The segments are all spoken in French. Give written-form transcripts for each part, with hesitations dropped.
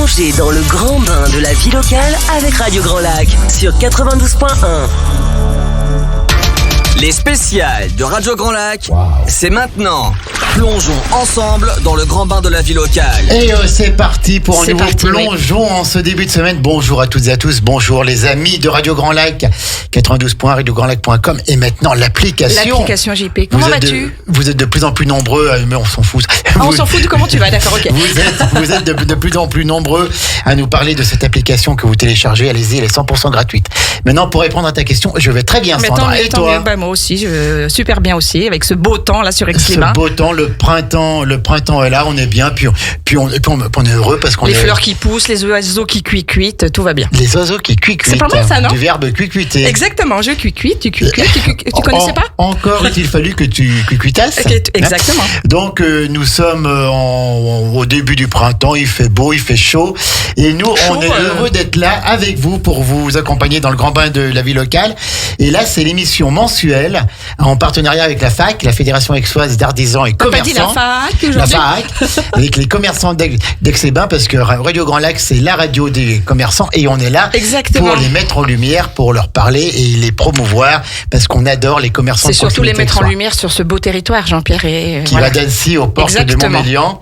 Plongez dans le grand bain de la vie locale avec Radio Grand Lac sur 92.1. Les spéciales de Radio Grand Lac, c'est maintenant. Plongeons ensemble dans le grand bain de la vie locale. Et c'est parti pour un nouveau plongeon en ce début de semaine. Bonjour à toutes et à tous, bonjour les amis de Radio Grand Lac, 92.radiograndlac.com et maintenant l'application. L'application JP. Comment vas-tu ? Vous êtes de plus en plus nombreux, mais on s'en fout. On s'en fout de comment tu vas, d'accord, ok. Vous êtes de plus en plus nombreux à nous parler de cette application que vous téléchargez. Allez-y, elle est 100% gratuite. Maintenant, pour répondre à ta question, je vais très bien, Sandra. Et toi ? Moi aussi, super bien aussi, avec ce beau temps là sur Aix-les-Bains. Ce beau temps, le printemps est là, on est bien, puis on est heureux parce qu'on les fleurs qui poussent, les oiseaux qui cuitent, tout va bien. Les oiseaux qui cuitent. C'est pas mal ça, non ? Du verbe cuicuiter. Exactement, je cuite, tu connaissais pas ? Encore est-il fallu que tu cuitasses. Exactement. Donc nous sommes au début du printemps, il fait beau, il fait chaud, et nous on est heureux d'être là avec vous pour vous accompagner dans le grand bain de la vie locale. Et là c'est l'émission mensuelle en partenariat avec la FAC, la Fédération Aixoise d'Artisans et Commerçants. T'as pas dit la FAC aujourd'hui ? La FAC, avec les commerçants d'Aix-les-Bains, parce que Radio Grand Lac, c'est la radio des commerçants et on est là pour les mettre en lumière, pour leur parler et les promouvoir, parce qu'on adore les commerçants. C'est surtout les mettre en lumière sur ce beau territoire, Jean-Pierre. Qui va d'Annecy aux portes de Montmélian.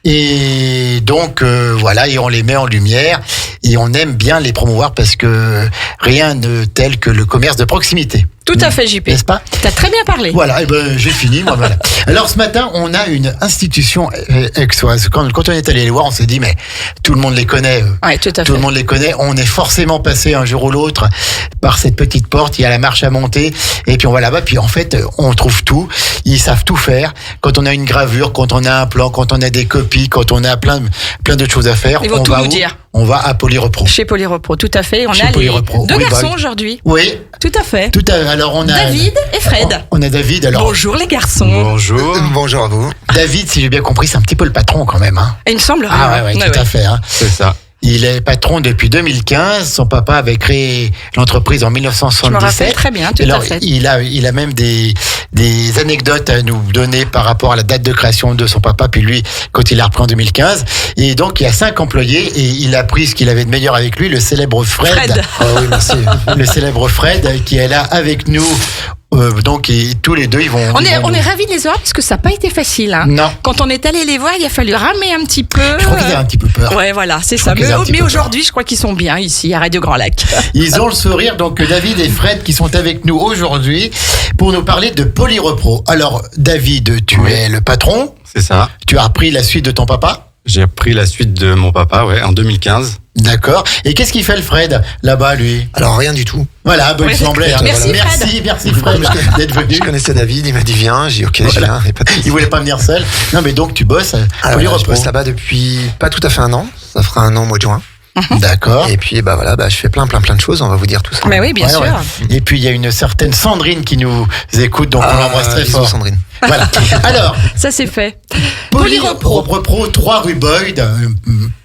Et donc voilà, et on les met en lumière et on aime bien les promouvoir parce que rien ne tel que le commerce de proximité. Tout à fait, JP. N'est-ce pas ? T'as très bien parlé. Voilà, et j'ai fini, moi, voilà. Alors, ce matin, on a une institution aixoise. Quand on est allé les voir, on s'est dit, mais tout le monde les connaît. Ouais, tout à fait. Tout le monde les connaît. On est forcément passé un jour ou l'autre par cette petite porte. Il y a la marche à monter. Et puis, on va là-bas. Puis, en fait, on trouve tout. Ils savent tout faire. Quand on a une gravure, quand on a un plan, quand on a des copies, quand on a plein de choses à faire. Ils vont tout nous dire. On va à Polyrepro. Chez Polyrepro, tout à fait. On a les deux garçons aujourd'hui. Oui. Tout à fait. Alors on a David et Fred. On a David. Alors. Bonjour les garçons. Bonjour. Bonjour à vous. David, si j'ai bien compris, c'est un petit peu le patron quand même. Hein. Il me semble. Ouais, tout à fait. Hein. C'est ça. Il est patron depuis 2015. Son papa avait créé l'entreprise en 1977. Je me rappelle très bien, tout à fait. Il a même des anecdotes à nous donner par rapport à la date de création de son papa, puis lui, quand il a repris en 2015. Et donc, il y a 5 employés et il a pris ce qu'il avait de meilleur avec lui, le célèbre Fred. Oh oui, merci. Le célèbre Fred qui est là avec nous. Donc tous les deux ils vont. On est ravis de les voir parce que ça n'a pas été facile. Hein. Non. Quand on est allé les voir, il a fallu ramer un petit peu. Je crois qu'ils avaient un petit peu peur. Ouais, voilà, c'est ça. Mais aujourd'hui, je crois qu'ils sont bien ici à Radio Grand Lac. Ils ont le sourire. Donc David et Fred qui sont avec nous aujourd'hui pour nous parler de Polyrepro. Alors David, tu es le patron. C'est ça. Tu as repris la suite de ton papa. J'ai repris la suite de mon papa, en 2015. D'accord. Et qu'est-ce qu'il fait le Fred là-bas, lui ? Alors rien du tout. Voilà, il semblait. Merci, merci Fred d'être venu. Je connaissais David, il m'a dit viens, j'ai dit ok, je viens. Il voulait pas venir seul. Non, mais donc tu bosses à Polyrepro. Je bosse là-bas depuis pas tout à fait un an. Ça fera un an au mois de juin. D'accord. Et puis je fais plein de choses, on va vous dire tout ça. Mais oui, bien sûr. Ouais. Et puis il y a une certaine Sandrine qui nous écoute, donc on l'embrasse très fort. Sandrine. Voilà. Alors, ça c'est fait. Polyrepro, 3 rue Boyd, un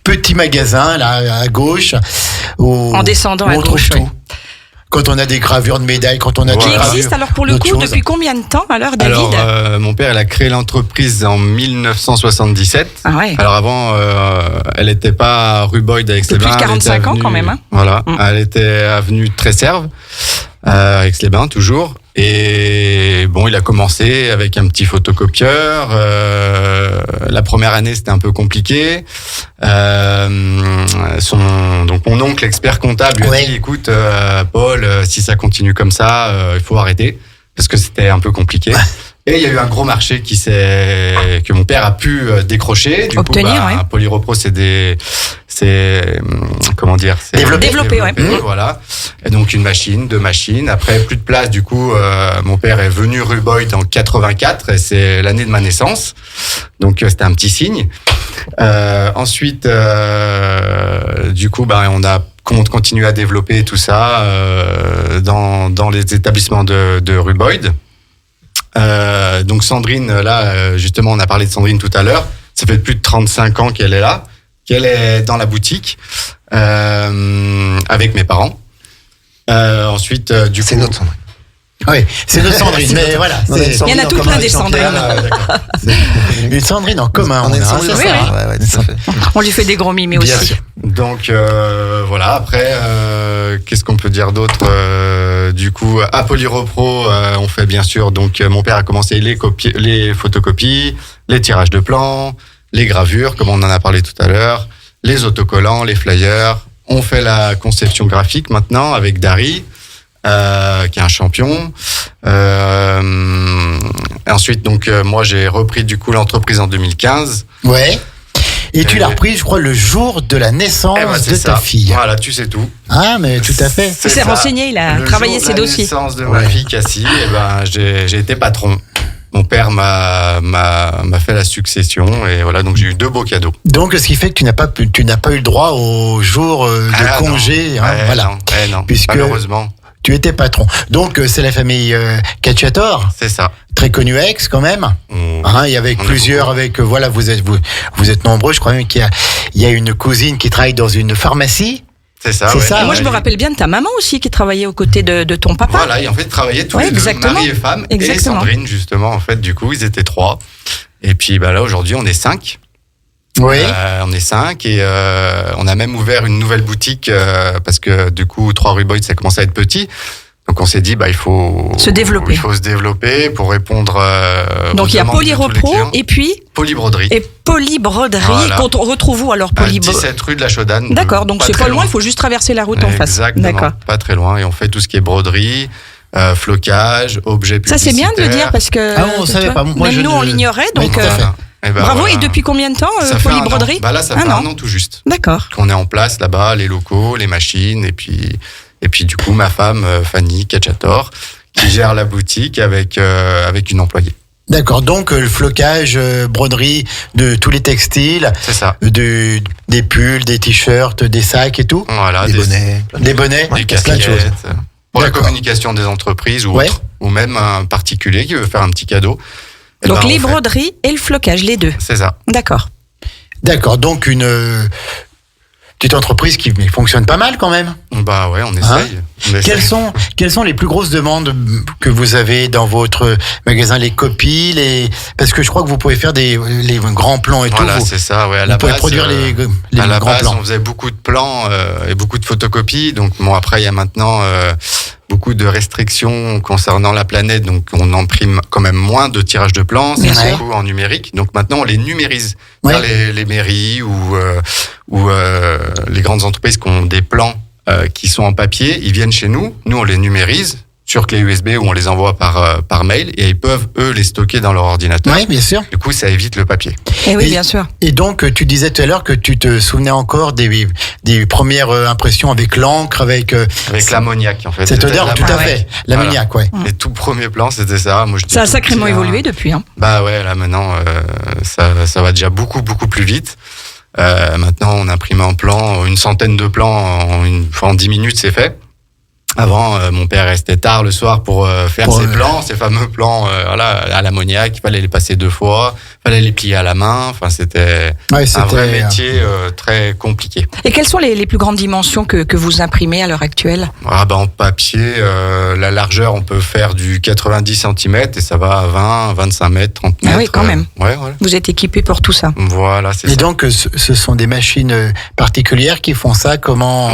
petit magasin là à gauche en descendant à gauche. On trouve tout. Quand on a des gravures de médailles, quand on a qui existe alors pour le coup depuis combien de temps alors, David ? Alors mon père, il a créé l'entreprise en 1977. Ah ouais. Alors avant, elle n'était pas rue Boyd avec Aix-les-Bains. Depuis 45 ans quand même. Hein. Voilà, elle était avenue Tresserve, Aix-les-Bains toujours. Et bon, il a commencé avec un petit photocopieur. La première année, c'était un peu compliqué. Donc mon oncle, expert comptable, lui a dit écoute, Paul, si ça continue comme ça, il faut arrêter parce que c'était un peu compliqué. Et il y a eu un gros marché que mon père a pu décrocher. Du obtenir, coup, Polyrepro, c'est développé, ouais. Voilà. Et donc une machine, 2 machines. Après, plus de place. Du coup, mon père est venu rue Boyd en 84 et c'est l'année de ma naissance. Donc c'était un petit signe. Ensuite, du coup, on a continué à développer tout ça dans les établissements de rue Boyd. Donc Sandrine, là, justement, on a parlé de Sandrine tout à l'heure. Ça fait plus de 35 ans qu'elle est là, qu'elle est dans la boutique avec mes parents. Ensuite, du coup, c'est notre Sandrine. Oui, c'est notre Sandrine, mais voilà. Il y en a tout plein des Sandrines. Une Sandrine en commun. On a une Sandrine, ça fait. Ouais, tout à fait. On lui fait des gros mimés aussi. Bien sûr. Donc voilà, après, qu'est-ce qu'on peut dire d'autre Du coup, à Polyrepro, on fait bien sûr, donc mon père a commencé les photocopies, les tirages de plans, les gravures, comme on en a parlé tout à l'heure, les autocollants, les flyers. On fait la conception graphique maintenant avec Dari, qui est un champion. Ensuite, donc moi j'ai repris du coup l'entreprise en 2015. Ouais. Et tu l'as repris, je crois, le jour de la naissance de ta fille. Voilà, tu sais tout. Ah, mais tout à fait. Il s'est renseigné, il a travaillé ses dossiers. Le jour de la naissance de ma fille Cassie, j'ai été patron. Mon père m'a fait la succession et voilà, donc j'ai eu 2 beaux cadeaux. Donc, ce qui fait que tu n'as pas eu le droit au jour de congé. Non. Voilà. Non, puisque malheureusement. Tu étais patron. Donc, c'est la famille Cacciator. C'est ça. Très connue ex, quand même. Et avec plusieurs, voilà, vous êtes nombreux. Je crois même qu'il y a une cousine qui travaille dans une pharmacie. C'est ça. C'est ça. Et moi, je me rappelle bien de ta maman aussi qui travaillait aux côtés de ton papa. Voilà, et en fait, travaillaient tous les deux, mari et femme. Exactement. Et Sandrine, justement, en fait, du coup, ils étaient 3. Et puis, là, aujourd'hui, on est 5. Oui. On est 5 et on a même ouvert une nouvelle boutique parce que, du coup, 3 rue Boyd, ça commence à être petit. Donc, on s'est dit, il faut se développer. Il faut se développer pour répondre donc, il y a Polyrepro et puis Polybroderie. Et Polybroderie, voilà. Quand on retrouve où alors 17 rue de la Chaudane. D'accord, donc c'est pas loin, il faut juste traverser la route en face. Exactement, d'accord. Pas très loin. Et on fait tout ce qui est broderie, flocage, objets publicitaires. Ça, c'est bien de le dire parce que on savait pas. Moi, même nous, on l'ignorait. Donc, oui, bravo, voilà. Et depuis combien de temps Polybroderie Là, ça fait un an tout juste. D'accord. Qu'on est en place là-bas, les locaux, les machines, et puis du coup, ma femme, Fanny Cacciator, qui gère la boutique avec une employée. D'accord, donc le flocage, broderie de tous les textiles. C'est ça. Des pulls, des t-shirts, des sacs et tout. Voilà, des bonnets. Des bonnets, des casquettes. Pour la communication des entreprises ou autres, ou même un particulier qui veut faire un petit cadeau. Donc les broderies et le flocage, les deux. C'est ça. D'accord. D'accord, donc une petite entreprise qui fonctionne pas mal quand même. Bah ouais, on essaye. Quelles sont les plus grosses demandes que vous avez dans votre magasin, les copies, parce que je crois que vous pouvez faire les grands plans et voilà, tout. C'est ça, ouais. Vous pouvez produire les grands plans. On faisait beaucoup de plans et beaucoup de photocopies. Donc bon, après il y a maintenant beaucoup de restrictions concernant la planète, donc on imprime quand même moins de tirages de plans, c'est beaucoup en numérique. Donc maintenant on les numérise. Les mairies ou les grandes entreprises qui ont des plans qui sont en papier, ils viennent chez nous, on les numérise sur clé USB ou on les envoie par mail et ils peuvent eux les stocker dans leur ordinateur. Oui, bien sûr. Du coup, ça évite le papier. Et oui, bien sûr. Et donc, tu disais tout à l'heure que tu te souvenais encore des premières impressions avec l'encre, avec l'ammoniac en fait. Cette odeur, tout à fait. L'ammoniac, ouais. Les tout premiers plans, c'était ça. Moi, ça a sacrément évolué depuis. Bah ouais, là maintenant, ça va déjà beaucoup plus vite. Maintenant, on imprime un plan, une centaine de plans en 10 minutes, c'est fait. Avant, mon père restait tard le soir pour faire ses plans, ces fameux plans à l'ammoniac. Il fallait les passer 2 fois, il fallait les plier à la main. Enfin, c'était un vrai métier très compliqué. Et quelles sont les plus grandes dimensions que vous imprimez à l'heure actuelle ? En papier, la largeur, on peut faire du 90 cm et ça va à 20, 25 mètres, 30 mètres. Ah oui, quand même. Ouais. Vous êtes équipé pour tout ça. Voilà, c'est ça. Et donc, ce sont des machines particulières qui font ça. Comment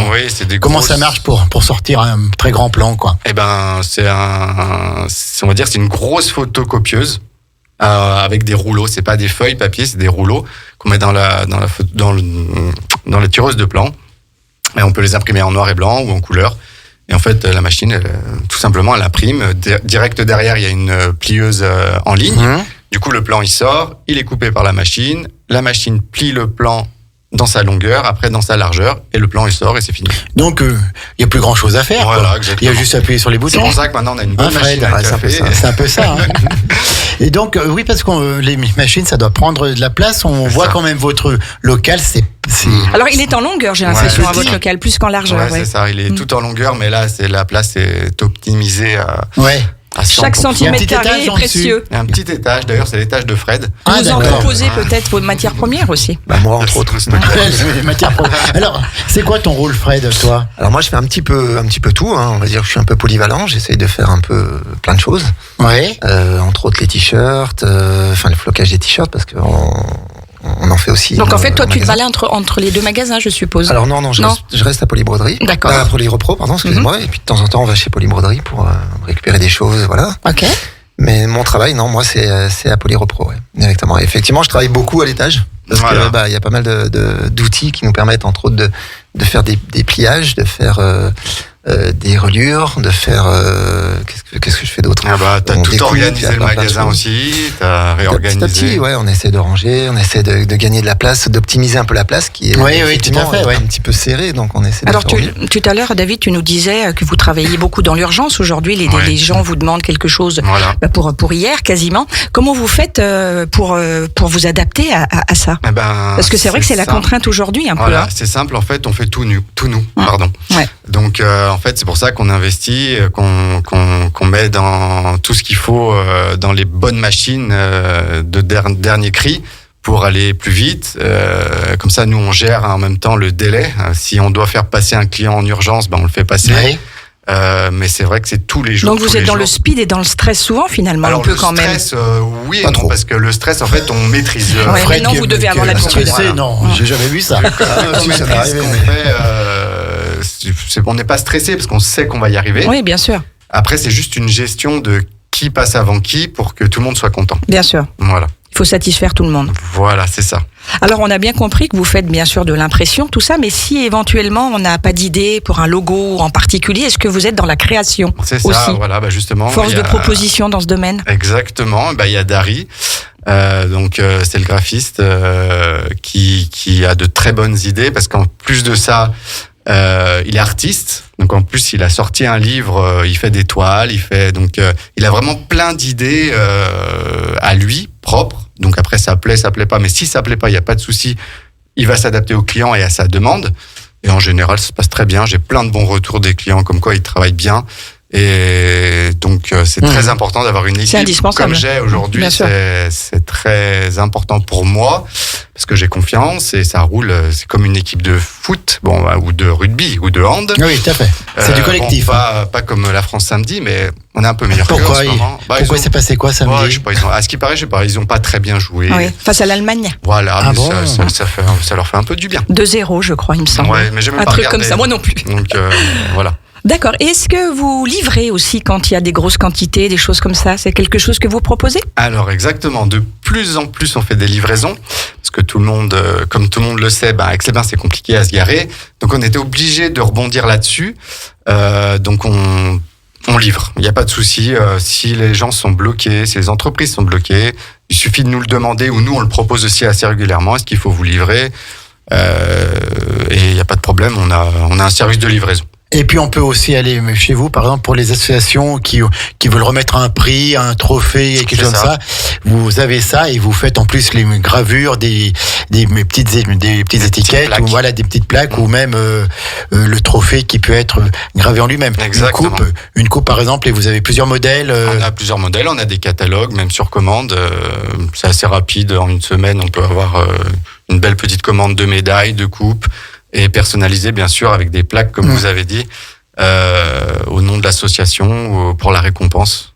ça marche pour sortir un très grand plan, quoi? Eh ben, on va dire, c'est une grosse photocopieuse avec des rouleaux. C'est pas des feuilles papier, c'est des rouleaux qu'on met dans la tireuse de plans. Et on peut les imprimer en noir et blanc ou en couleur. Et en fait, la machine, tout simplement, elle imprime. Direct derrière, il y a une plieuse en ligne. Du coup, le plan, il sort, il est coupé par la machine. La machine plie le plan dans sa longueur, après dans sa largeur, et le plan il sort et c'est fini. Donc il n'y a plus grand chose à faire. Voilà, exactement. Il y a juste à appuyer sur les boutons. C'est pour ça que maintenant on a une bonne machine à café. C'est un peu ça. Et donc oui, parce que les machines ça doit prendre de la place. On voit quand même votre local, c'est... Alors il est en longueur, j'ai l'impression, à votre local, plus qu'en largeur. Ouais, c'est ça, il est tout en longueur, mais là la place est optimisée à... Chaque centimètre carré est précieux. Il y a un petit étage, d'ailleurs c'est l'étage de Fred. Vous en proposez peut-être vos matières premières aussi. Moi entre autres. Alors, c'est quoi ton rôle, Fred, toi? Alors moi je fais un petit peu tout, on va dire que je suis un peu polyvalent, j'essaye de faire un peu plein de choses. Ouais. Entre autres les t-shirts, le flocage des t-shirts parce que on en fait aussi. Donc en fait, toi, au tu te magasin. balades entre les deux magasins, je suppose. Alors non, je reste à Polybroderie. D'accord. Polyropro, pardon, excusez-moi. Et puis de temps en temps, on va chez Polybroderie pour récupérer des choses, voilà. Ok. Mais mon travail, non, moi, c'est à Polyropro, ouais, directement. Et effectivement, je travaille beaucoup à l'étage. Parce Voilà. que il y a pas mal d'outils qui nous permettent, entre autres, de faire des pliages, de faire des reliures, de faire qu'est-ce que je fais d'autre? Ah bah, t'as On tout découpe, il y organisé a le plein de magasin choses. aussi, t'as Petit réorganisé. à petit, ouais, on essaie de ranger, on essaie de gagner de la place, d'optimiser un peu la place qui est Oui, effectivement tout à fait, ouais. un petit peu serrée, donc on essaie de Alors faire au mieux. tout à l'heure, David, tu nous disais que vous travaillez beaucoup dans l'urgence. Aujourd'hui, Ouais. les gens vous demandent quelque chose Voilà. pour hier, quasiment. Comment vous faites pour vous adapter à ça? Eh ben, Parce que c'est vrai que c'est la simple. contrainte aujourd'hui, un peu. Voilà, Hein. c'est simple, en fait, on fait tout nous, pardon. Ouais. Donc, en fait, c'est pour ça qu'on investit, qu'on met dans tout ce qu'il faut dans les bonnes machines de dernier cri pour aller plus vite. Comme ça, nous, on gère en même temps le délai. Si on doit faire passer un client en urgence, ben, on le fait passer. Oui. Mais c'est vrai que c'est tous les jours. Donc vous tous êtes les dans jours. le speed et dans le stress souvent, finalement, Alors, un peu le quand même. stress, oui et Pas non, trop. parce que le stress, en fait, on maîtrise. Ouais, Fred, maintenant, vous devez avoir l'habitude. Stressé, Voilà. non, j'ai jamais vu ça. on si, ça maîtrise m'est arrivé, ce qu'on mais- fait, on n'est pas stressé parce qu'on sait qu'on va y arriver. Oui, bien sûr, Après, c'est juste une gestion de qui passe avant qui pour que tout le monde soit content. bien sûr. Voilà. Il faut satisfaire tout le monde. Voilà, c'est ça. Alors, on a bien compris que vous faites bien sûr de l'impression, tout ça, mais si éventuellement on n'a pas d'idée pour un logo en particulier, est-ce que vous êtes dans la création C'est ça, aussi? voilà, bah justement. Force il y de a- proposition dans ce domaine? Exactement, bah, il y a Dari. C'est le graphiste qui a de très bonnes idées parce qu'en plus de ça, il est artiste. Donc en plus, il a sorti un livre, il fait des toiles, il a vraiment plein d'idées à lui propres. Donc après, ça plaît pas, mais si ça plaît pas, il y a pas de souci. Il va s'adapter au client et à sa demande. Et en général, ça se passe très bien. J'ai plein de bons retours des clients comme quoi ils travaillent bien. Et donc, c'est très important d'avoir une équipe indispensable. comme j'ai aujourd'hui. Bien sûr. C'est très important pour moi parce que j'ai confiance et ça roule. C'est comme une équipe de foot, ou de rugby ou de hand. Oui, tout à fait. C'est du collectif. Pas comme la France samedi, mais on est un peu meilleur qu'eux en Pourquoi ce moment. Pourquoi s'est passé quoi samedi? Je sais pas, à ce qui paraît, je sais pas, ils ont pas très bien joué. Oui, face à l'Allemagne. Voilà, Ah mais bon ça leur fait un peu du bien. 2-0, je crois, il me semble. Ouais, mais j'ai même un pas truc regardé. comme ça, moi non plus. Donc voilà. D'accord. Et est-ce que vous livrez aussi quand il y a des grosses quantités, des choses comme ça? C'est quelque chose que vous proposez? Alors exactement, de plus en plus on fait des livraisons parce que tout le monde, comme tout le monde le sait, Aix-les-Bains c'est compliqué à se garer, donc on était obligé de rebondir là-dessus. Donc on livre, il n'y a pas de souci. Si les gens sont bloqués, si les entreprises sont bloquées, il suffit de nous le demander ou nous on le propose aussi assez régulièrement. Est-ce qu'il faut vous livrer? Et il n'y a pas de problème, on a un service de livraison. Et puis on peut aussi aller chez vous, par exemple, pour les associations qui veulent remettre un prix, un trophée, quelque chose comme ça. Vous avez ça et vous faites en plus les gravures, des petites étiquettes, plaques. ou voilà des petites plaques, ou même le trophée qui peut être gravé en lui-même. Exactement. Une coupe par exemple, et vous avez plusieurs modèles. On a plusieurs modèles, on a des catalogues, même sur commande. C'est assez rapide, en une semaine, on peut avoir une belle petite commande de médailles, de coupes, et personnalisée, bien sûr, avec des plaques, comme vous avez dit, au nom de l'association, ou pour la récompense.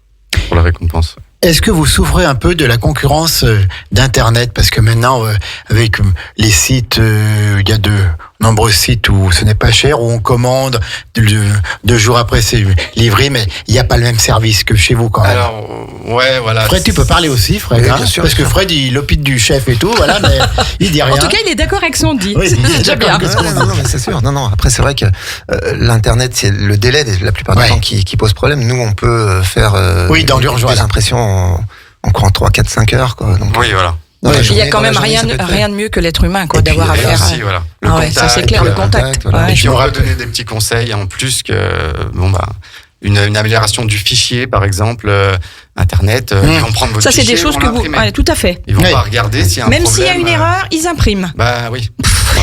Est-ce que vous souffrez un peu de la concurrence d'Internet? Parce que maintenant, avec les sites, il y a de nombreux sites où ce n'est pas cher, où on commande, 2 jours après c'est livré, mais il n'y a pas le même service que chez vous quand même. Alors, ouais, voilà. Fred, tu peux parler aussi, Fred, Oui, hein, bien sûr, parce que Fred, il opine du chef et tout, voilà, mais il dit rien. En tout cas, il est d'accord avec son dit. Oui, C'est il est déjà d'accord bien. avec Non, mais c'est sûr. Non. Après, c'est vrai que l'internet, c'est le délai la plupart du Ouais. temps qui pose problème. Nous, on peut faire Oui, dans l'urgence. des impressions en 3, 4, 5 heures, quoi. Donc, Oui, voilà. dans la Il y a journée- quand dans la même journée, ça peut être fait. rien de mieux que l'être humain, quoi, Et puis, d'avoir il y a affaire. Aussi, voilà. Le Ah ouais, ça contact, c'est clair, le le contact. contact, voilà. Ouais. Et Je puis me on peut rappelle- donner des petits conseils en plus que une amélioration du fichier, par exemple, Internet. Ils vont prendre votre Ça, c'est fichier, des ils choses vont que vous. l'imprimer. Ouais, tout à fait. Ils vont Oui. pas regarder s'il y a un Même problème. s'il y a une erreur, ils impriment. Bah oui.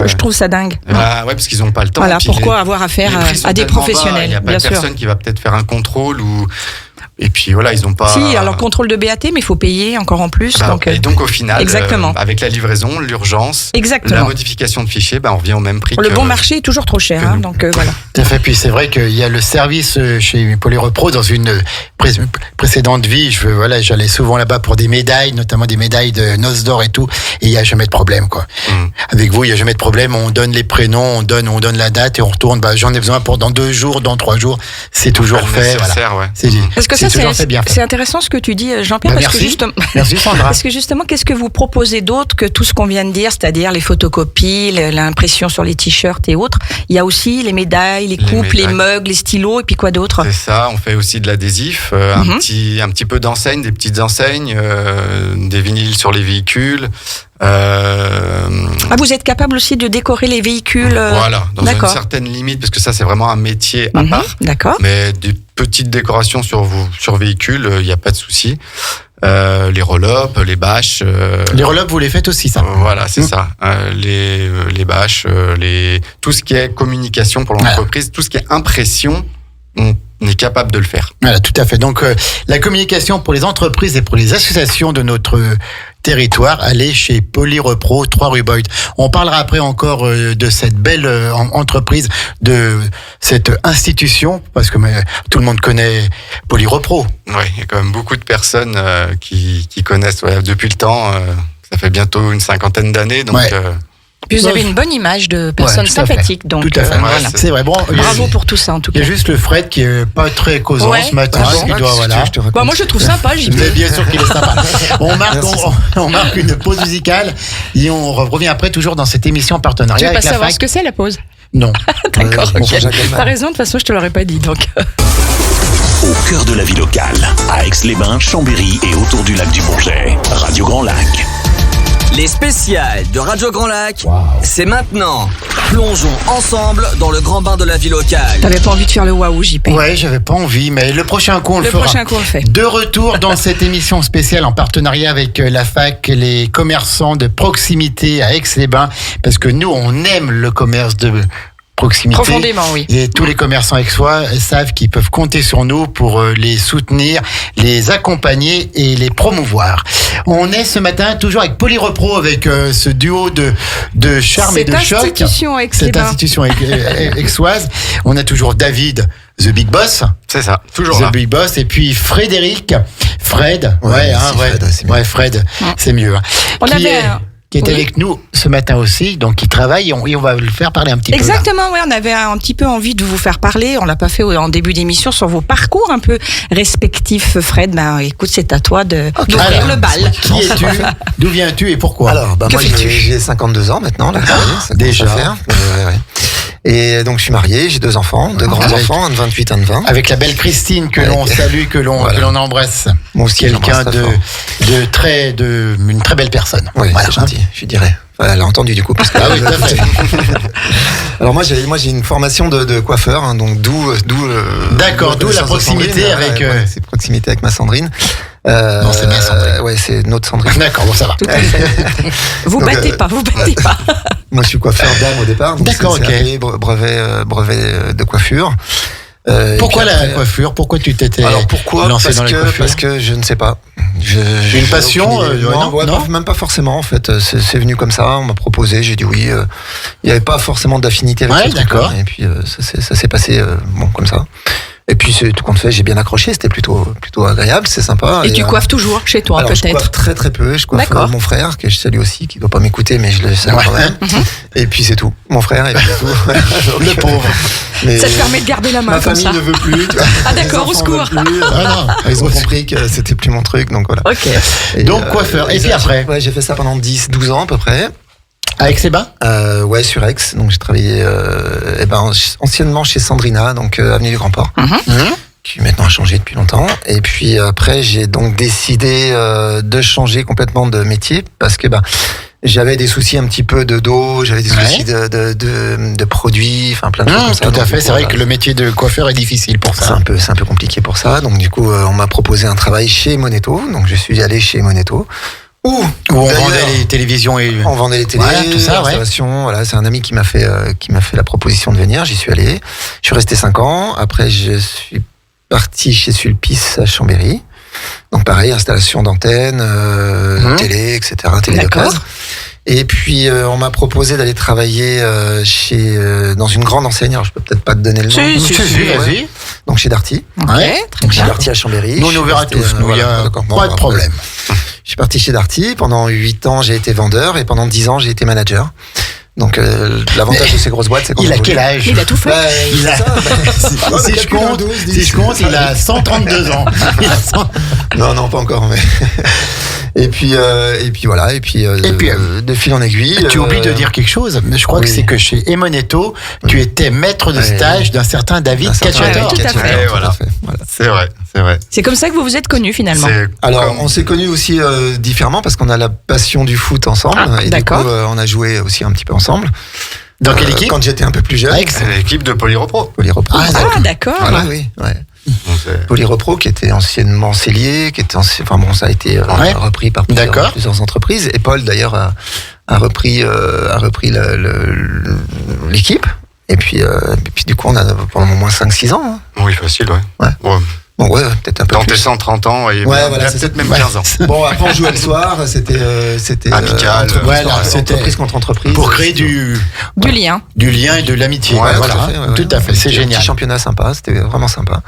Je trouve ça dingue. Bah, ouais, parce qu'ils n'ont pas le temps. Voilà, Puis pourquoi avoir affaire les prix sont à des tellement bas, professionnels, il n'y a pas bien sûr. personne qui va peut-être faire un contrôle ou. Et puis voilà, ils n'ont pas. Si, alors contrôle de BAT, mais il faut payer encore en plus. Bah, donc, et donc au final, exactement. Avec la livraison, l'urgence, Exactement. la modification de fichier, on revient au même prix. Le bon marché est toujours trop cher, que nous. donc voilà. Tout à fait. Puis c'est vrai qu'il y a le service chez Polyrepro dans une précédente vie. J'allais souvent là-bas pour des médailles, notamment des médailles de noces d'or et tout. Et il n'y a jamais de problème, quoi. Avec vous, il n'y a jamais de problème. On donne les prénoms, on donne la date et on retourne. J'en ai besoin pour dans 2 jours, dans 3 jours. C'est toujours fait. Voilà. Ouais. Parce que c'est intéressant ce que tu dis, Jean-Pierre. Merci Sandra. Parce que justement, qu'est-ce que vous proposez d'autre que tout ce qu'on vient de dire, c'est-à-dire les photocopies, l'impression sur les t-shirts et autres. Il y a aussi les médailles, les coupes, les mugs, les stylos, et puis quoi d'autre? C'est ça, on fait aussi de l'adhésif, un petit peu d'enseignes, des petites enseignes, des vinyles sur les véhicules. Vous êtes capable aussi de décorer les véhicules Voilà, dans une certaine limite, parce que ça c'est vraiment un métier à part. D'accord. Mais des petites décorations sur véhicules, il n'y a pas de souci. Les roll-up, les bâches. Les roll-up, vous les faites aussi, ça? Voilà, c'est ça. Les bâches, tout ce qui est communication pour l'entreprise, tout ce qui est impression, on est capable de le faire. Voilà, tout à fait. Donc, la communication pour les entreprises et pour les associations de notre territoire, allez chez Polyrepro, 3 rue Boyd. On parlera après encore de cette belle entreprise, de cette institution, parce que tout le monde connaît Polyrepro. Oui, il y a quand même beaucoup de personnes qui connaissent depuis le temps. Ça fait bientôt une 50aine d'années, donc... Puis vous avez une bonne image de personnes sympathiques, donc tout à fait. voilà. C'est vrai. Bon, bravo pour tout ça en tout cas. Il y a juste le Fred qui est pas très causant ce matin. Moi je trouve sympa, j'y vais. Bien sûr qu'il est sympa. On marque une pause musicale et on revient après toujours dans cette émission en partenariat avec la fac. Tu veux pas savoir ce que c'est la pause? Non. D'accord. T'as raison, de toute façon je te l'aurais pas dit donc. Au cœur de la vie locale, à Aix-les-Bains, Chambéry et autour du lac du Bourget, Radio Grand Lac. Les spéciales de Radio Grand Lac, c'est maintenant. Plongeons ensemble dans le grand bain de la vie locale. T'avais pas envie de faire le waouh, JP? Ouais, j'avais pas envie, mais le prochain coup, on le fera. Le prochain coup, on le fait. De retour dans cette émission spéciale en partenariat avec la fac, les commerçants de proximité à Aix-les-Bains, parce que nous, on aime le commerce de proximité. Profondément, oui. Et tous les commerçants aixois savent qu'ils peuvent compter sur nous pour les soutenir, les accompagner et les promouvoir. On est ce matin toujours avec Polyrepro, avec ce duo de charme et de choc. Cette institution aixoise. On a toujours David, The Big Boss. C'est ça, toujours The Big Boss. Et puis Frédéric, Fred. Fred, c'est mieux. Qui est avec nous ce matin aussi, donc qui travaille et on va le faire parler un petit peu. Exactement, oui, on avait un petit peu envie de vous faire parler. On l'a pas fait en début d'émission sur vos parcours un peu respectifs, Fred. Écoute, c'est à toi d'ouvrir le bal. Qui es-tu? D'où viens-tu et pourquoi? Alors, moi j'ai 52 ans maintenant, là. Ça déjà. Et donc je suis marié, j'ai 2 enfants, 2 grands-enfants, un de 28, un de 20. Avec la belle Christine que l'on salue, que l'on embrasse. Moi aussi, quelqu'un une très belle personne. Oui, c'est gentil, je dirais. Elle a entendu du coup. Parce que oui, tout à fait. Alors moi j'ai une formation de coiffeur, donc d'où la proximité avec. C'est proximité avec ma Sandrine. Non, c'est bien Sandrine. Ouais, c'est notre Sandrine. D'accord, bon, ça va. Tout à fait. Vous battez pas. Moi, je suis coiffeur d'âme au départ. D'accord, ok. Brevet de coiffure. Pourquoi la coiffure? Pourquoi tu t'étais lancé dans la coiffure? Parce que je ne sais pas. Une passion? Non, même pas forcément en fait. C'est venu comme ça, on m'a proposé, j'ai dit oui. Il n'y avait pas forcément d'affinité avec ce truc-là. Et puis ça s'est passé comme ça. Et puis tout compte fait, j'ai bien accroché, c'était plutôt agréable, c'est sympa. Et tu coiffes toujours chez toi, peut-être? Je coiffe très très peu, je coiffe mon frère, que je salue aussi, qui ne doit pas m'écouter, mais je le salue quand même. Et puis c'est tout, mon frère, et puis c'est tout. Le pauvre. Mais ça te permet de garder la main comme ça. Ma famille ne veut plus. Ah d'accord, au secours. Ils ont compris que c'était plus mon truc, donc voilà. Ok. Donc coiffeur, et puis après? Ouais, j'ai fait ça pendant 10-12 ans à peu près. À Aix-les-Bains? Ouais, sur Aix. Donc j'ai travaillé anciennement chez Sandrina, donc avenue du Grand Port, qui maintenant a changé depuis longtemps. Et puis après, j'ai donc décidé de changer complètement de métier parce que j'avais des soucis un petit peu de dos, j'avais des soucis de produits, enfin plein de choses comme ça. Tout à fait, c'est vrai que le métier de coiffeur est difficile pour ça. C'est un peu compliqué pour ça. Donc du coup, on m'a proposé un travail chez Moneto. Donc je suis allé chez Moneto. Où on vendait les télévisions et... On vendait les télés, Voilà, tout ça, ouais. l'installation. Voilà, c'est un ami qui m'a fait la proposition de venir. J'y suis allé. Je suis resté 5 ans. Après, je suis parti chez Sulpice à Chambéry. Donc pareil, installation d'antenne, télé, etc. Télé de D'accord. base. Et puis on m'a proposé d'aller travailler dans une grande enseigne. Alors je peux peut-être pas te donner le nom. Si, vas-y. Donc chez Darty. Ouais. Très Chez bien. Darty à Chambéry. Nous, on nous verra tous. Nous, il n'y a pas de problème. Je suis parti chez Darty. Pendant 8 ans, j'ai été vendeur et pendant 10 ans, j'ai été manager. Donc l'avantage de ces grosses boîtes, c'est qu'on Il a quel âge? Il a tout fait. Il a... si je compte, il a 132 ans. Non, pas encore, mais. Et puis voilà, de fil en aiguille. Tu oublies de dire quelque chose, mais je crois que c'est que chez Emonetto, tu étais maître de stage d'un certain David Cacciatore. Tout à fait. Ouais, voilà. C'est vrai. C'est comme ça que vous vous êtes connus finalement. Alors, on s'est connus aussi différemment parce qu'on a la passion du foot ensemble. Et d'accord. du coup, on a joué aussi un petit peu ensemble. Dans quelle équipe? Quand j'étais un peu plus jeune. C'est l'équipe de Polyrepro. Polyrepro. Ah, d'accord. Voilà, oui. Ouais. Polyrepro qui était anciennement Cellier, ça a été repris par plusieurs entreprises. Et Paul d'ailleurs a repris l'équipe. Et puis du coup on a pendant au moins 5-6 ans. Hein. Oui, facile, ouais. Bon, ouais, peut-être un peu Dans plus. tes 130 ans, et voilà, peut-être même 15 ans. Bon, après on jouait le soir, c'était amical. Entreprise contre entreprise. Pour créer du lien. Du lien et de l'amitié. Ouais, voilà. Tout à fait, c'est génial. Un petit championnat sympa, c'était vraiment sympa.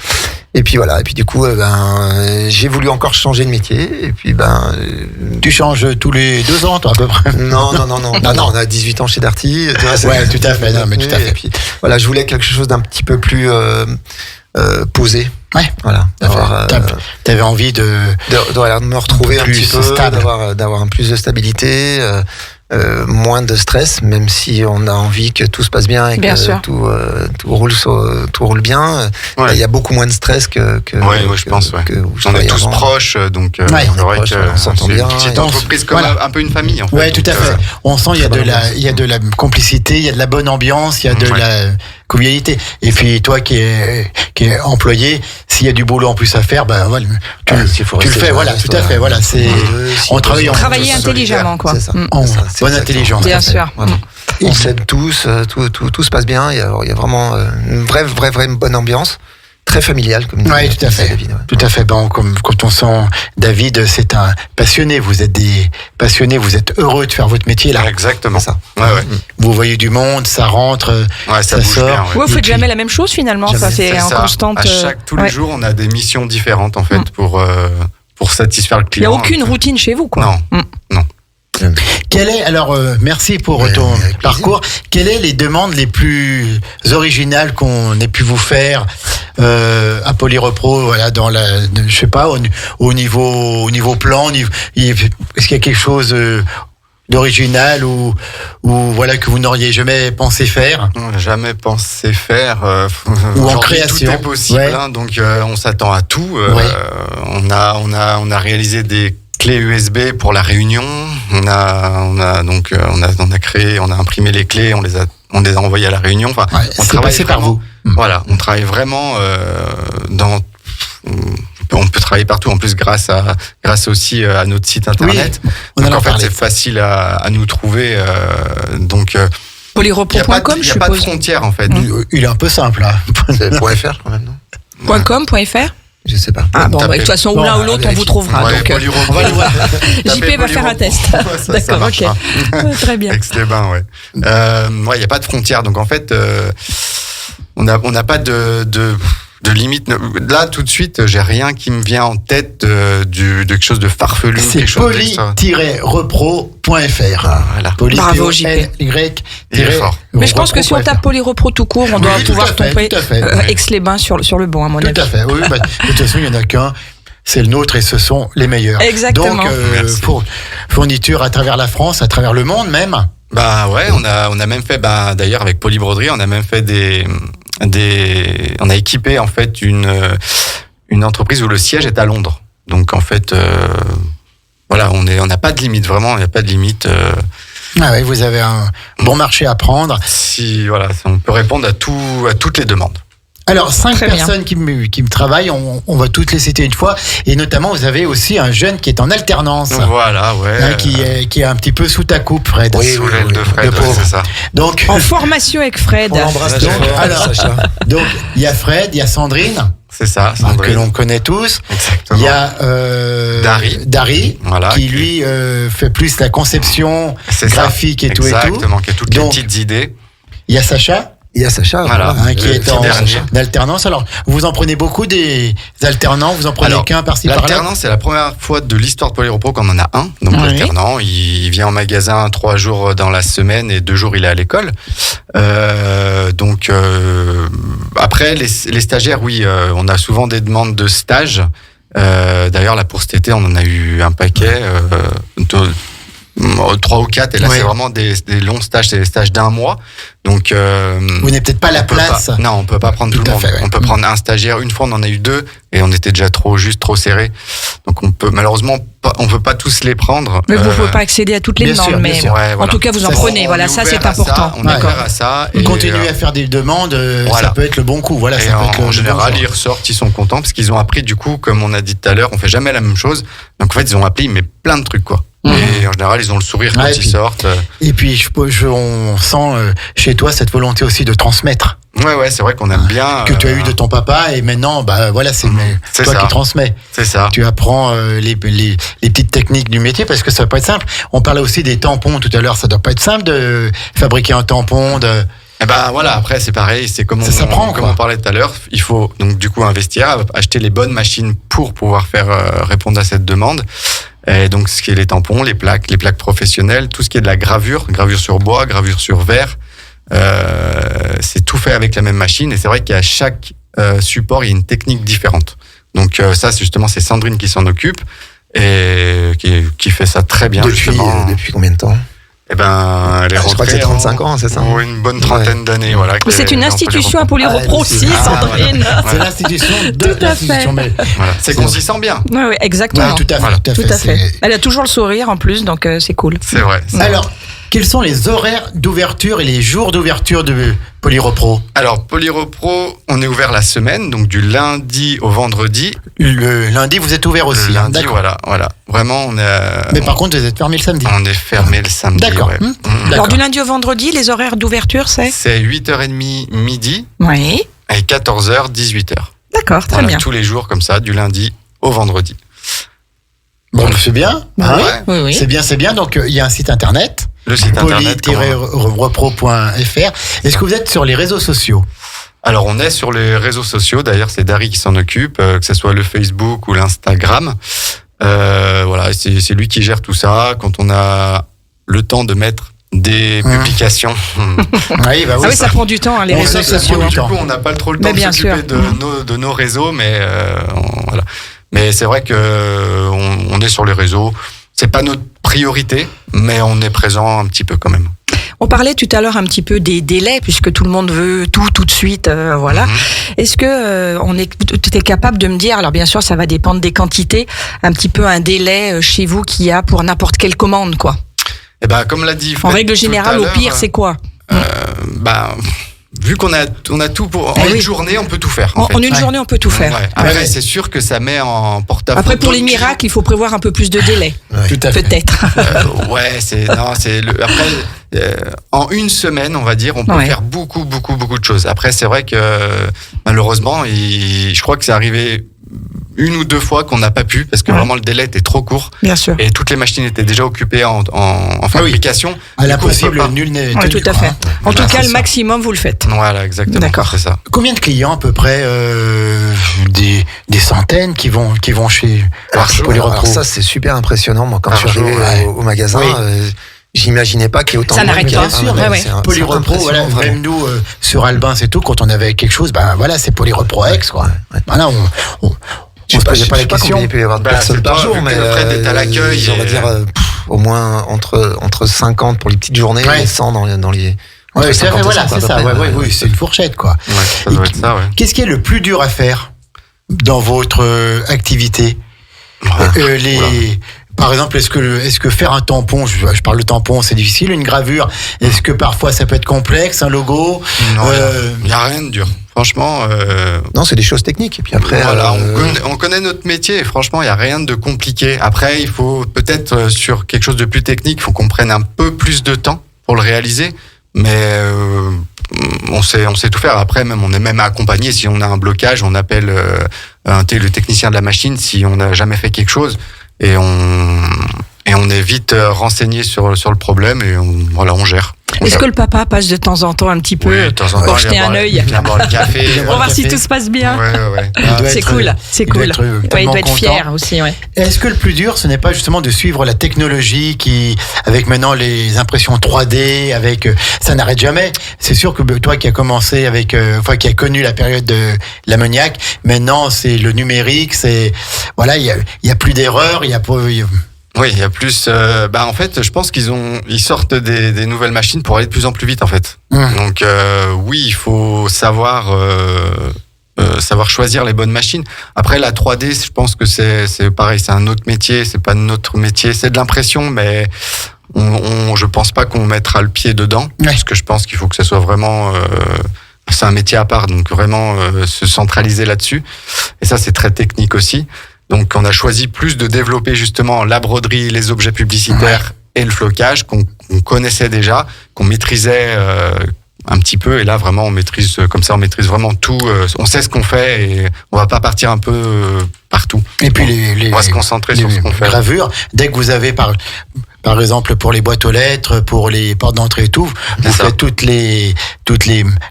Et puis voilà, et puis du coup, j'ai voulu encore changer de métier. Et puis tu changes tous les 2 ans, toi, à peu près. Non, on a 18 ans chez Darty. Ouais, tout à fait. Non, mais tout à fait. Et puis voilà, je voulais quelque chose d'un petit peu plus posé. Ouais. Voilà. T'avais envie de me retrouver un petit peu, stable. d'avoir un plus de stabilité, moins de stress, même si on a envie que tout se passe bien et que tout roule bien. Ouais. Il y a beaucoup moins de stress que je pense. On est tous proches, donc c'est vrai on s'entend bien. C'est une entreprise comme un peu une famille. En fait. Ouais, tout à fait. On sent il y a de la complicité, il y a de la bonne ambiance, il y a de la convivialité. Et puis toi qui es employé, s'il y a du boulot en plus à faire, voilà, tu le fais. Voilà, tout à fait. Voilà, c'est on travaille Travailler intelligemment, quoi. C'est ça. Bonne intelligence. Bien sûr. On s'aide tous, tout se passe bien. Il y a vraiment une vraie bonne ambiance, très familiale, comme Oui, tout à fait. David, ouais. Tout à fait. Bon, quand on sent David, c'est un passionné. Vous êtes des passionnés. Vous êtes heureux de faire votre métier là. Exactement. C'est ça. Ouais. Vous voyez du monde, ça rentre, ça bouge sort. bien, Vous faites jamais la même chose finalement. Jamais. Ça, c'est en ça. constante. Tous les jours, on a des missions différentes en fait pour satisfaire le Il n'y a client. aucune routine chez vous, quoi. Non. Quelle est alors merci pour ton parcours. Quelles sont les demandes les plus originales qu'on ait pu vous faire à Polyrepro, voilà, dans je sais pas, au niveau plan, est-ce qu'il y a quelque chose d'original ou voilà que vous n'auriez jamais pensé faire? On n'a jamais pensé faire. Ou en création. Tout est possible, donc on s'attend à tout. On a réalisé des clés USB pour la réunion. On a imprimé les clés, on les a envoyées à la réunion. Enfin, on c'est travaille passé par vous. Voilà, on travaille vraiment on peut travailler partout, en plus grâce aussi à notre site internet. Oui, donc en fait, c'est facile à nous trouver. Donc Polyrepro.com, il je n'y a pas de suppose. frontière en fait. Il est un peu simple là. C'est .fr quand même, non? .com.fr. Je sais pas. Ah bon, de toute façon, ou l'un ou l'autre, on vous trouvera. Ouais, Donc, Polyrepro. On va le voir. JP va faire un test. D'accord, ok. Très bien. Aix-les-Bains, ouais. Il n'y a pas de frontière. Donc, en fait, on n'a pas de limite. Là, tout de suite, j'ai rien qui me vient en tête de quelque chose de farfelu. C'est poly-repro.fr. Voilà. Bravo, JP. Mais je pense que si on tape Polyrepro tout court, on doit pouvoir tomber Aix-les-Bains sur le bon, à mon avis. Tout à fait, oui. De toute façon, il n'y en a qu'un. C'est le nôtre et ce sont les meilleurs. Exactement. Donc, pour fourniture à travers la France, à travers le monde même. Bah ouais, on a même fait, d'ailleurs avec Polybroderie, on a même fait on a équipé en fait une entreprise où le siège est à Londres. Donc en fait, voilà, on n'a pas de limite, vraiment, il n'y a pas de limite. Ah oui, vous avez un bon marché à prendre. Si voilà, on peut répondre à toutes les demandes. Alors, 5 Très bien. personnes qui me travaillent, on va toutes les citer une fois. Et notamment, vous avez aussi un jeune qui est en alternance. Voilà, ouais. Hein, qui est un petit peu sous ta coupe, Fred. Sous l'aile de Fred, le pauvre. c'est ça. Donc, En formation avec Fred. On l'embrasse donc, très fort, alors, Sacha. donc, il y a Fred, il y a Sandrine, C'est ça, que Sandrine. l'on connaît tous. Exactement. Il y a Dari, Voilà, qui lui fait plus la conception C'est ça. graphique et tout et tout. Exactement, qui a toutes Donc, les petites idées. Il y a Sacha, Il y a Sacha. Voilà. qui est petit en dernier. alternance. Alors, vous en prenez beaucoup des alternants, vous en prenez Alors, qu'un par-ci par-là. L'alternant, c'est la première fois de l'histoire de Polyrepro qu'on en a un. Donc Oui. l'alternant, il vient en magasin 3 jours dans la semaine et 2 jours il est à l'école. Après, les stagiaires, oui, on a souvent des demandes de stage. D'ailleurs, là pour cet été, on en a eu un paquet. 3 ou 4, et là Ouais. c'est vraiment des longs stages, c'est des stages d'1 mois. Donc Vous n'avez peut-être pas la on peut place. pas- non, on peut pas prendre tout Tout le à monde. fait, ouais. On peut prendre un stagiaire. Une fois, on en a eu 2 et on était déjà trop serré. Donc on peut malheureusement pas, on peut pas tous les prendre. Mais vous ne pouvez pas accéder à toutes les bien demandes. sûr, bien Mais sûr. Ouais, en voilà. tout cas, vous en Ça, prenez. On Voilà, est ça, ouvert c'est à ça, important. on est Ouais. ouvert à ça. Et Continuez à faire des demandes, voilà. ça peut être le bon coup. Voilà, Et ça peut être le en général, bon ils genre. ressortent, ils sont contents parce qu'ils ont appris, du coup, comme on a dit tout à l'heure, on fait jamais la même chose. Donc en fait, ils ont appris, mais plein de trucs, quoi. Et en général, ils ont le sourire quand Ouais, ils puis- sortent. Et puis, on sent chez toi cette volonté aussi de transmettre Ouais, c'est vrai qu'on aime bien. que tu as eu de ton papa, et maintenant, bah voilà, c'est C'est toi ça. qui transmets. C'est ça. Tu apprends les petites techniques du métier parce que ça va pas être simple. On parlait aussi des tampons tout à l'heure. Ça doit pas être simple de fabriquer un tampon. Et ben voilà, après c'est pareil, c'est comme Ça s'apprend, comme quoi. on parlait tout à l'heure, il faut donc du coup investir, acheter les bonnes machines pour pouvoir faire répondre à cette demande. Et donc ce qui est les tampons, les plaques professionnelles, tout ce qui est de la gravure sur bois, gravure sur verre, c'est tout fait avec la même machine. Et c'est vrai qu'à chaque support, il y a une technique différente. Donc ça, c'est Sandrine qui s'en occupe et qui fait ça très bien. justement. Depuis combien de temps? Eh ben, elle est Je crois que c'est rentrée 35 ans, c'est ça? Oui, une bonne trentaine d'années, voilà. Mais c'est une institution à Polyrepro aussi, Sandrine. C'est l'institution de Tout à l'institution. fait. Mais Voilà. C'est qu'on s'y sent bien. Oui, exactement. ouais, tout à fait, Voilà. tout à Tout fait. à fait. C'est- Elle a toujours le sourire en plus, donc c'est cool. C'est vrai. Alors, quels sont les horaires d'ouverture et les jours d'ouverture de Polyrepro? Alors, Polyrepro, on est ouvert la semaine, donc du lundi au vendredi. Le lundi, vous êtes ouvert aussi. Le hein, lundi, d'accord. voilà. Vraiment, on est. Mais par contre, vous êtes fermé le samedi. on est fermé le samedi. D'accord. Ouais. D'accord. Alors du lundi au vendredi, les horaires d'ouverture, c'est C'est 8h30 midi Oui. et 14h, 18h. D'accord, très Voilà, bien. tous les jours comme ça, du lundi au vendredi. Bon, c'est bien. hein. Ouais. Oui, oui. C'est bien, c'est bien. Donc, il y a un site internet. Le site internet. poly-repro.fr. Est-ce que vous êtes sur les réseaux sociaux? Alors, on est sur les réseaux sociaux. D'ailleurs, c'est Dari qui s'en occupe, que ce soit le Facebook ou l'Instagram. Voilà, c'est lui qui gère tout ça. Quand on a le temps de mettre des publications, Oui, bah Ah oui, ça prend du temps, hein, les On réseaux sait que ça sociaux. prend du du coup, temps. on n'a pas trop le Mais temps de bien s'occuper sûr. de nos réseaux, mais voilà. Mais c'est vrai que on est sur les réseaux. C'est pas notre priorité, mais on est présent un petit peu quand même. On parlait tout à l'heure un petit peu des délais, puisque tout le monde veut tout de suite, voilà. Est-ce que tu es capable de me dire, alors bien sûr ça va dépendre des quantités, un petit peu un délai chez vous qu'il y a pour n'importe quelle commande, quoi. Et ben, comme l'a dit En Fred règle tout générale, à au l'heure, pire, c'est quoi? vu qu'on a tout pour en Eh une oui. journée, on peut tout faire. En fait. une journée, on peut tout faire. Ouais. Après, Ouais. c'est sûr que ça met en porte-à-faux. Après, pour les d'autres miracles, il faut prévoir un peu plus de délai, Tout à fait. peut-être. ouais, après en une semaine, on va dire, on peut Ouais. faire beaucoup de choses. Après, c'est vrai que malheureusement, je crois que c'est arrivé une ou deux fois qu'on n'a pas pu parce que Ouais. vraiment le délai était trop court Bien sûr. et toutes les machines étaient déjà occupées en fabrication. À Du la coup, on peut possible, pas. nul n'est Ouais, tenu, tout à quoi, fait. hein. En tout Voilà, cas, c'est le ça. maximum, vous le faites. Voilà, exactement. D'accord. C'est ça. Combien de clients à peu près des centaines qui vont chez Polyrepro? Alors ça, c'est super impressionnant. Moi, quand je suis Par arrivé jour, ouais. au magasin, Oui. J'imaginais pas qu'il y ait autant Ça de monde. n'arrête pas. Bien sûr, Ah, ouais. c'est un- c'est Polyrepro, impressionnant, voilà, vraiment. même nous sur Albin, c'est tout. Quand on avait quelque chose, ben voilà, c'est Polyrepro Ex, quoi. Ouais. Voilà, on se posait pas la question. Combien il peut y avoir de Bah, personnes c'est par pas, jour, vu que mais Fred est à l'accueil on va et- dire au moins entre 50 pour les petites journées Ouais. et 100 dans les. entre Ouais, 50 et voilà, 100, c'est à peu ça. près. Ouais, oui, c'est une fourchette, quoi. Ouais, ça doit être ça, ouais. Qu'est-ce qui est le plus dur à faire dans votre activité? Par exemple, est-ce que faire un tampon, je parle de tampon, c'est difficile, une gravure, est-ce que parfois ça peut être complexe, un logo? Non, il n'y a rien de dur. Franchement, Non, c'est des choses techniques. Et puis après, voilà, on connaît notre métier et franchement, il n'y a rien de compliqué. Après, il faut peut-être sur quelque chose de plus technique, il faut qu'on prenne un peu plus de temps pour le réaliser. Mais on sait tout faire. Après, même on est même accompagné. Si on a un blocage, on appelle le technicien de la machine si on n'a jamais fait quelque chose. Et on est vite renseigné sur le problème et on gère. Est-ce que le papa passe de temps en temps un petit peu Oui, de temps en temps, pour jeter un œil? Il vient boire le café. Pour voir si tout se passe bien. Ouais. C'est cool, c'est cool. Il doit être fier aussi, ouais. Est-ce que le plus dur, ce n'est pas justement de suivre la technologie avec maintenant les impressions 3D, ça n'arrête jamais. C'est sûr que toi qui as commencé qui a connu la période de l'ammoniac, maintenant c'est le numérique, il y a plus d'erreurs, Oui, il y a plus. En fait, je pense ils sortent des nouvelles machines pour aller de plus en plus vite, en fait. Donc, oui, il faut savoir choisir les bonnes machines. Après, la 3D, je pense que c'est pareil, c'est un autre métier, c'est pas notre métier, c'est de l'impression, mais je pense pas qu'on mettra le pied dedans, parce que je pense qu'il faut que ça soit vraiment. C'est un métier à part, donc vraiment se centraliser là-dessus. Et ça, c'est très technique aussi. Donc, on a choisi plus de développer justement la broderie, les objets publicitaires et le flocage qu'on connaissait déjà, qu'on maîtrisait un petit peu. Et là, vraiment, on maîtrise vraiment tout. On sait ce qu'on fait et on va pas partir un peu partout. Et puis on va se concentrer sur ce qu'on fait. Gravures, dès que vous avez par exemple pour les boîtes aux lettres, pour les portes d'entrée et tout, vous faites toutes les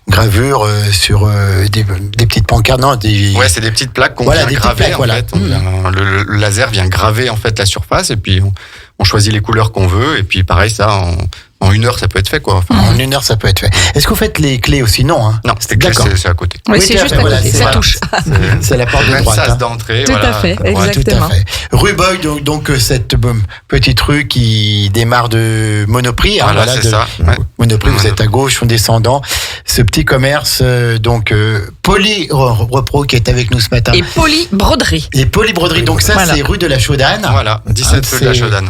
gravures sur des petites pancartes, non, Ouais, c'est des petites plaques qu'on vient graver en fait. Le laser vient graver en fait la surface et puis on choisit les couleurs qu'on veut et puis pareil ça en 1 heure ça peut être fait quoi. En 1 heure ça peut être fait. Est-ce que vous faites les clés aussi? Non, hein. Non, c'est à côté. Oui, c'est juste à côté, ça touche. C'est la porte de droite. Sas d'entrée. Tout à fait, exactement. Tout à fait. Rue Boy, donc cette petite rue qui démarre de Monoprix. Voilà, c'est ça. Ouais. Monoprix, vous êtes à gauche, en descendant. Ce petit commerce, Poly Repro qui est avec nous ce matin. Et Poly Broderie. Donc ça, c'est rue de la Chaudane. Voilà, 17 rue de la Chaudane.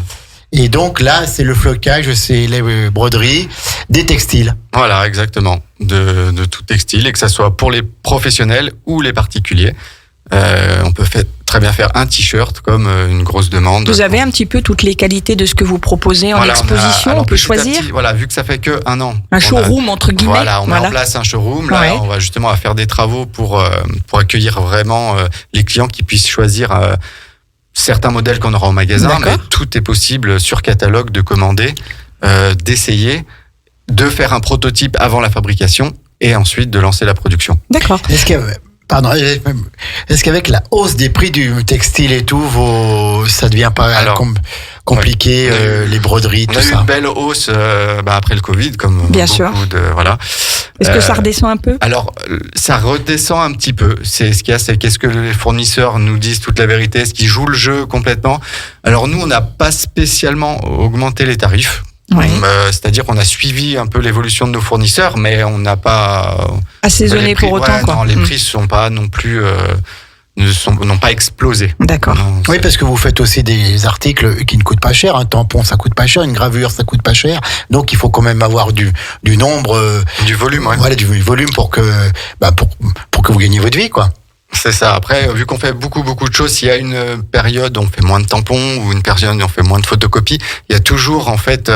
Et donc là, c'est le flocage, c'est les broderies, des textiles. Voilà, exactement. De tout textile, et que ça soit pour les professionnels ou les particuliers. On peut très bien faire un t-shirt comme une grosse demande. Vous avez un petit peu toutes les qualités de ce que vous proposez en exposition, on peut choisir. Vu que ça fait que 1 an. Un showroom entre guillemets. Voilà, on met en place un showroom. Là, on va justement faire des travaux pour accueillir vraiment les clients qui puissent choisir certains modèles qu'on aura au magasin. D'accord. Mais tout est possible sur catalogue de commander, d'essayer, de faire un prototype avant la fabrication et ensuite de lancer la production. D'accord. Est-ce qu'avec la hausse des prix du textile et tout, ça devient pas compliqué, les broderies, tout ça? On a eu une belle hausse après le Covid, comme bien beaucoup sûr. Voilà. Est-ce que ça redescend un peu? Alors, ça redescend un petit peu. C'est ce qu'il y a, c'est qu'est-ce que les fournisseurs nous disent toute la vérité, est-ce qu'ils jouent le jeu complètement? Alors nous, on n'a pas spécialement augmenté les tarifs. Oui. C'est-à-dire qu'on a suivi un peu l'évolution de nos fournisseurs, mais on n'a pas assaisonné pour autant. Non, les prix sont pas non plus n'ont pas explosé. D'accord. Non, oui, parce que vous faites aussi des articles qui ne coûtent pas cher. Un tampon, ça coûte pas cher. Une gravure, ça coûte pas cher. Donc, il faut quand même avoir du nombre, du volume. Ouais. Voilà, du volume pour que vous gagniez votre vie, quoi. C'est ça. Après, vu qu'on fait beaucoup de choses, s'il y a une période où on fait moins de tampons ou une période où on fait moins de photocopies, il y a toujours en fait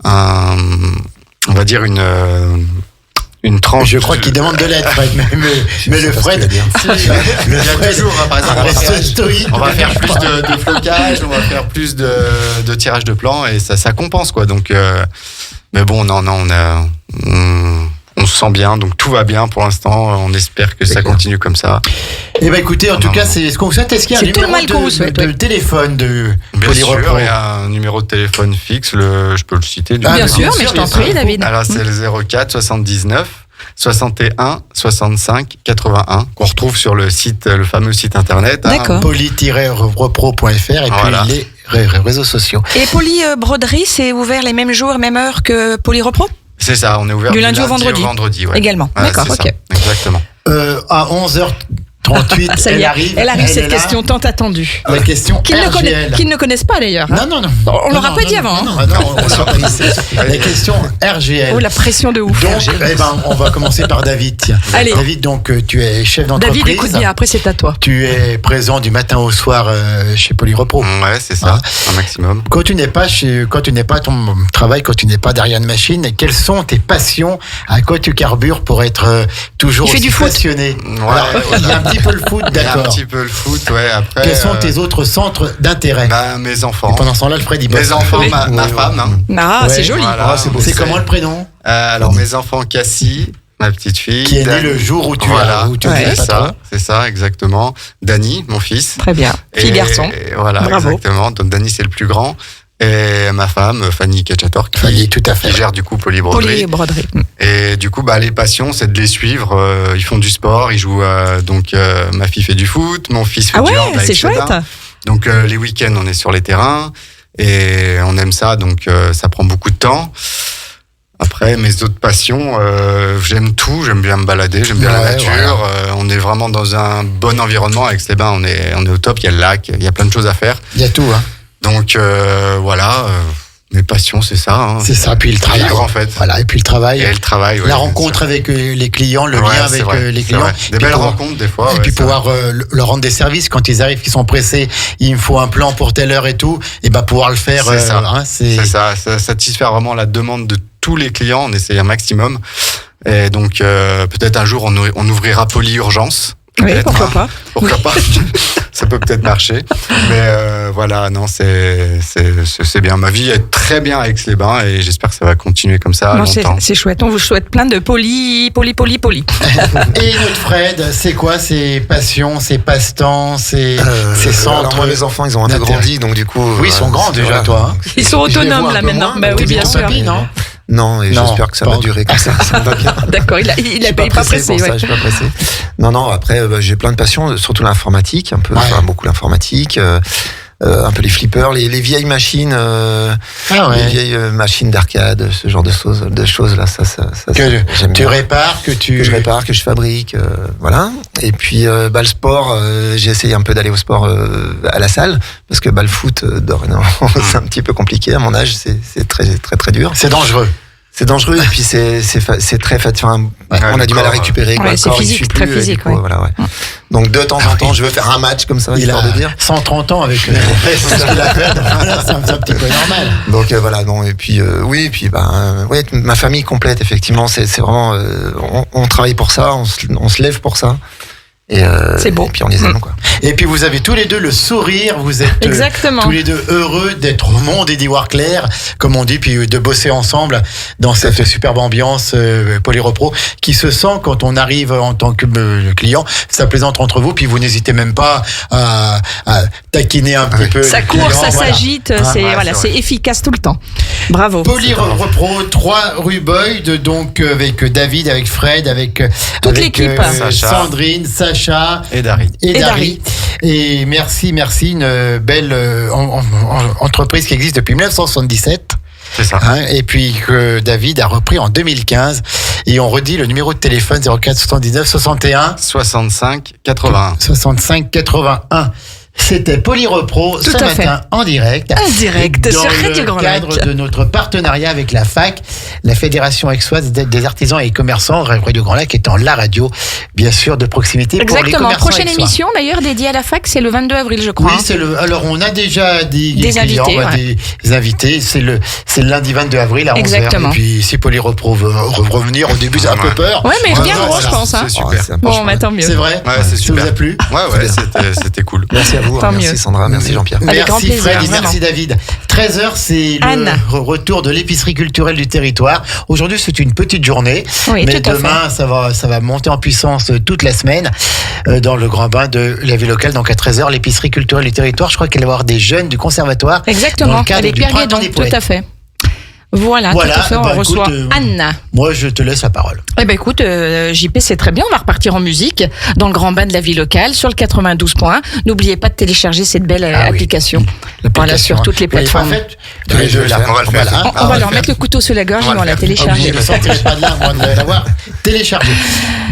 on va dire une tranche. Je crois qu'il demande de l'aide, Fred. Mais le Fred, il y a toujours, par exemple, on va faire plus de flocage, on va faire plus de tirage de plans et ça compense quoi. Donc, mais bon, non, on se sent bien, donc tout va bien pour l'instant. On espère que ça continue comme ça. Eh ben écoutez, en tout cas, c'est ce qu'on vous souhaite. Est-ce qu'il y a un numéro de téléphone de Poly Repro? Bien sûr, il y a un numéro de téléphone fixe. Je peux le citer. Bien sûr, mais je t'en prie, David. Alors c'est le 04 79 61 65 81 qu'on retrouve sur le fameux site internet. D'accord. Poly-repro.fr et voilà. Puis les réseaux sociaux. Et Poly Broderie, c'est ouvert les mêmes jours, même heure que Poly Repro? C'est ça, on est ouvert du lundi au vendredi. Ouais. Également. D'accord, ok. Exactement. À 11h30 38, Ça y est, elle arrive est cette là. question tant attendue. La question Qu'ils RGL. ne connaissent pas d'ailleurs. Non, non, non. On l'aura pas dit avant. Non, on surprise. La question RGL. Oh, la pression de ouf. Donc, on va commencer par David. Tiens. Allez. David, donc, tu es chef d'entreprise. David, écoute bien, après c'est à toi. Tu es présent du matin au soir chez Polyrepro. Ouais, c'est ça, un maximum. Quand tu n'es pas à ton travail, quand tu n'es pas derrière une machine, quelles sont tes passions? À quoi tu carbures pour être toujours Il fait aussi du foot. passionné? Ouais, Alors, il y a un petit peu le foot, Il y a un d'accord. petit peu le foot, ouais. Après, Quels sont tes autres centres d'intérêt? mes enfants. Et pendant ce temps-là, Alfred, il bosse. Mes enfants, ma femme. Hein. Ah, Ouais. c'est joli. Voilà. C'est comment le prénom? Alors, mes enfants, Cassie, ma petite fille. Qui est né Dani. le jour où tu Voilà, où tu Ouais. n'étais c'est pas trop. ça, c'est ça, exactement. Dani, mon fils. Très bien. Fille, garçon. Et voilà, Bravo. exactement. Donc, Dani, c'est le plus grand. Et ma femme, Fanny Ketchator, Fanny, tout à fait. qui gère du coup Polybroderie. Polybroderie. Et du coup, les passions, c'est de les suivre. Ils font du sport, ils jouent. Ma fille fait du foot, mon fils fait Ah du ouais, hand avec c'est ses mains. chouette. Donc les week-ends, on est sur les terrains et on aime ça, donc ça prend beaucoup de temps. Après, mes autres passions, j'aime tout, j'aime bien me balader, j'aime bien la Ouais, nature. On est vraiment dans un bon environnement avec Aix-les-Bains, on est au top, il y a le lac, il y a plein de choses à faire. Il y a tout, hein. Donc voilà, mes passions, c'est ça. Hein. C'est ça, puis le travail. Vivre, en fait. Voilà, et puis le travail. Et le travail, ouais, la bien rencontre sûr. avec les clients, le Ouais, lien c'est avec vrai, les c'est clients. vrai. Des Puis belles pour- rencontres, des fois. Et ouais, puis ça. pouvoir leur rendre des services quand ils arrivent, qu'ils sont pressés, il me faut un plan pour telle heure et tout, et pouvoir le faire. C'est ça. Hein, C'est ça, satisfaire vraiment la demande de tous les clients, on essaye un maximum. Et donc, peut-être un jour, on ouvrira Polyurgence. Oui, Peut-être, pourquoi hein. pas. Pourquoi pas. Ça peut peut-être marcher. Mais voilà, non, c'est bien. Ma vie est très bien avec Aix-les-Bains et j'espère que ça va continuer comme ça Non, c'est longtemps. c'est chouette. On vous souhaite plein de poli. Et notre Fred, c'est quoi ses passions, ses passe-temps, ses Alors centres? moi, mes enfants, ils ont un peu d'intérêt. grandi, donc du coup. Oui, ils sont grands déjà, voilà. toi. Hein. Ils sont Je les autonomes vois un là peu maintenant. moins, Bah oui, mais bien ton sûr. papy, non? Non, et Non, j'espère que ça pas va en- durer comme ça va bien. D'accord, il Je suis a pas pressé. pour ça, Ouais. je suis pas pressé. Non, après, j'ai plein de passions, surtout l'informatique, un peu, Ouais. enfin, beaucoup l'informatique, un peu les flippers, les vieilles machines, Ah ouais. les vieilles machines d'arcade, ce genre de choses là, ça Que j'aime tu bien. répares, que Que je répare, que je fabrique, voilà. Et puis le sport, j'ai essayé un peu d'aller au sport à la salle, parce que le foot, dorénavant, c'est un petit peu compliqué à mon âge, c'est très très très dur. C'est dangereux. C'est dangereux et puis c'est très enfin, on a du mal à récupérer. quoi. Ouais, Le c'est corps, il physique, suit très plus, et du physique, coup, ouais. voilà, ouais. Donc de temps en temps, je veux faire un match comme ça, Il histoire a de dire. 130 ans avec c'est ce qu'il a fait. Voilà, c'est un petit peu normal. Donc voilà, non, et puis oui, et puis ouais, ma famille complète effectivement, c'est vraiment on travaille pour ça, on se lève pour ça. Et C'est beau. Et puis on les aime quoi. Et puis vous avez tous les deux le sourire, vous êtes Exactement. tous les deux heureux d'être au monde et d'y voir clair, comme on dit, puis de bosser ensemble dans cette superbe ambiance Polyrepro qui se sent quand on arrive en tant que client, ça plaisante entre vous, puis vous n'hésitez même pas à taquiner un petit peu. Ça le court, client, ça voilà. s'agite, Hein, c'est ouais, voilà, c'est c'est vrai. efficace tout le temps. Bravo. Polyrepro, 3 rue Boyd, donc avec David, avec Fred, avec Toute avec, l'équipe. Sacha. Sandrine, Sacha Et Dari. et Et Dari. Et merci, une belle entreprise qui existe depuis 1977. C'est ça. Hein, et puis que David a repris en 2015. Et on redit le numéro de téléphone 04 79 61 65 81. 65 81. C'était Polyrepro ce Tout à fait. matin en direct. En direct dans sur Radio le Grand Lac. cadre de notre partenariat avec la FAC, la Fédération aixoise des artisans et commerçants. Radio Grand Lac étant la radio, bien sûr, de proximité pour les Exactement. commerçants Prochaine aixois. émission d'ailleurs dédiée à la fac, c'est le 22 avril, je crois. Oui, c'est le. Alors, on a déjà des clients, invités, ouais. des invités. C'est le lundi 22 avril à 11h. Exactement. Et puis, si Polyrepro veut revenir, au début, c'est un peu peur. Ouais, mais ils Ouais, reviendront, voilà. je pense. Hein. C'est super. c'est Bon, franchement, tant mieux. C'est vrai. Ouais, c'est Ça super. vous a plu? Ouais, c'était cool. Merci à vous, Tant merci mieux. Sandra, merci Jean-Pierre. Avec grand Merci plaisir, Fred et vraiment. merci David. 13h, c'est Anne. le retour de l'épicerie culturelle du territoire. Aujourd'hui, c'est une petite journée, Oui, mais tout à demain, ça va monter en puissance toute la semaine dans le grand bain de la ville locale. Donc à 13h, l'épicerie culturelle du territoire. Je crois qu'elle va y avoir des jeunes du conservatoire. Dans Exactement. le cadre Avec du Pierre Printemps Guédon, des tout Poètes. à fait. Voilà, tout à fait, on reçoit Anne. Moi, je te laisse la parole. Eh ben écoute, JP, c'est très bien, on va repartir en musique dans le grand bain de la vie locale sur le 92.1. N'oubliez pas de télécharger cette belle application. Voilà, sur toutes les plateformes. En fait, tous les deux, là, on va le faire. On va leur mettre le couteau sous la gorge et on va la télécharger. Ça ne pas de là, moi, de l'avoir téléchargé.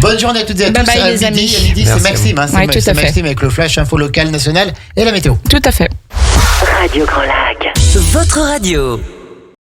Bonne journée à toutes et à tous. Bye bye les amis. À midi, c'est Maxime. Hein, ouais, c'est Maxime avec le flash info local national et la météo. Tout à fait. Radio Grand Lac. Votre radio.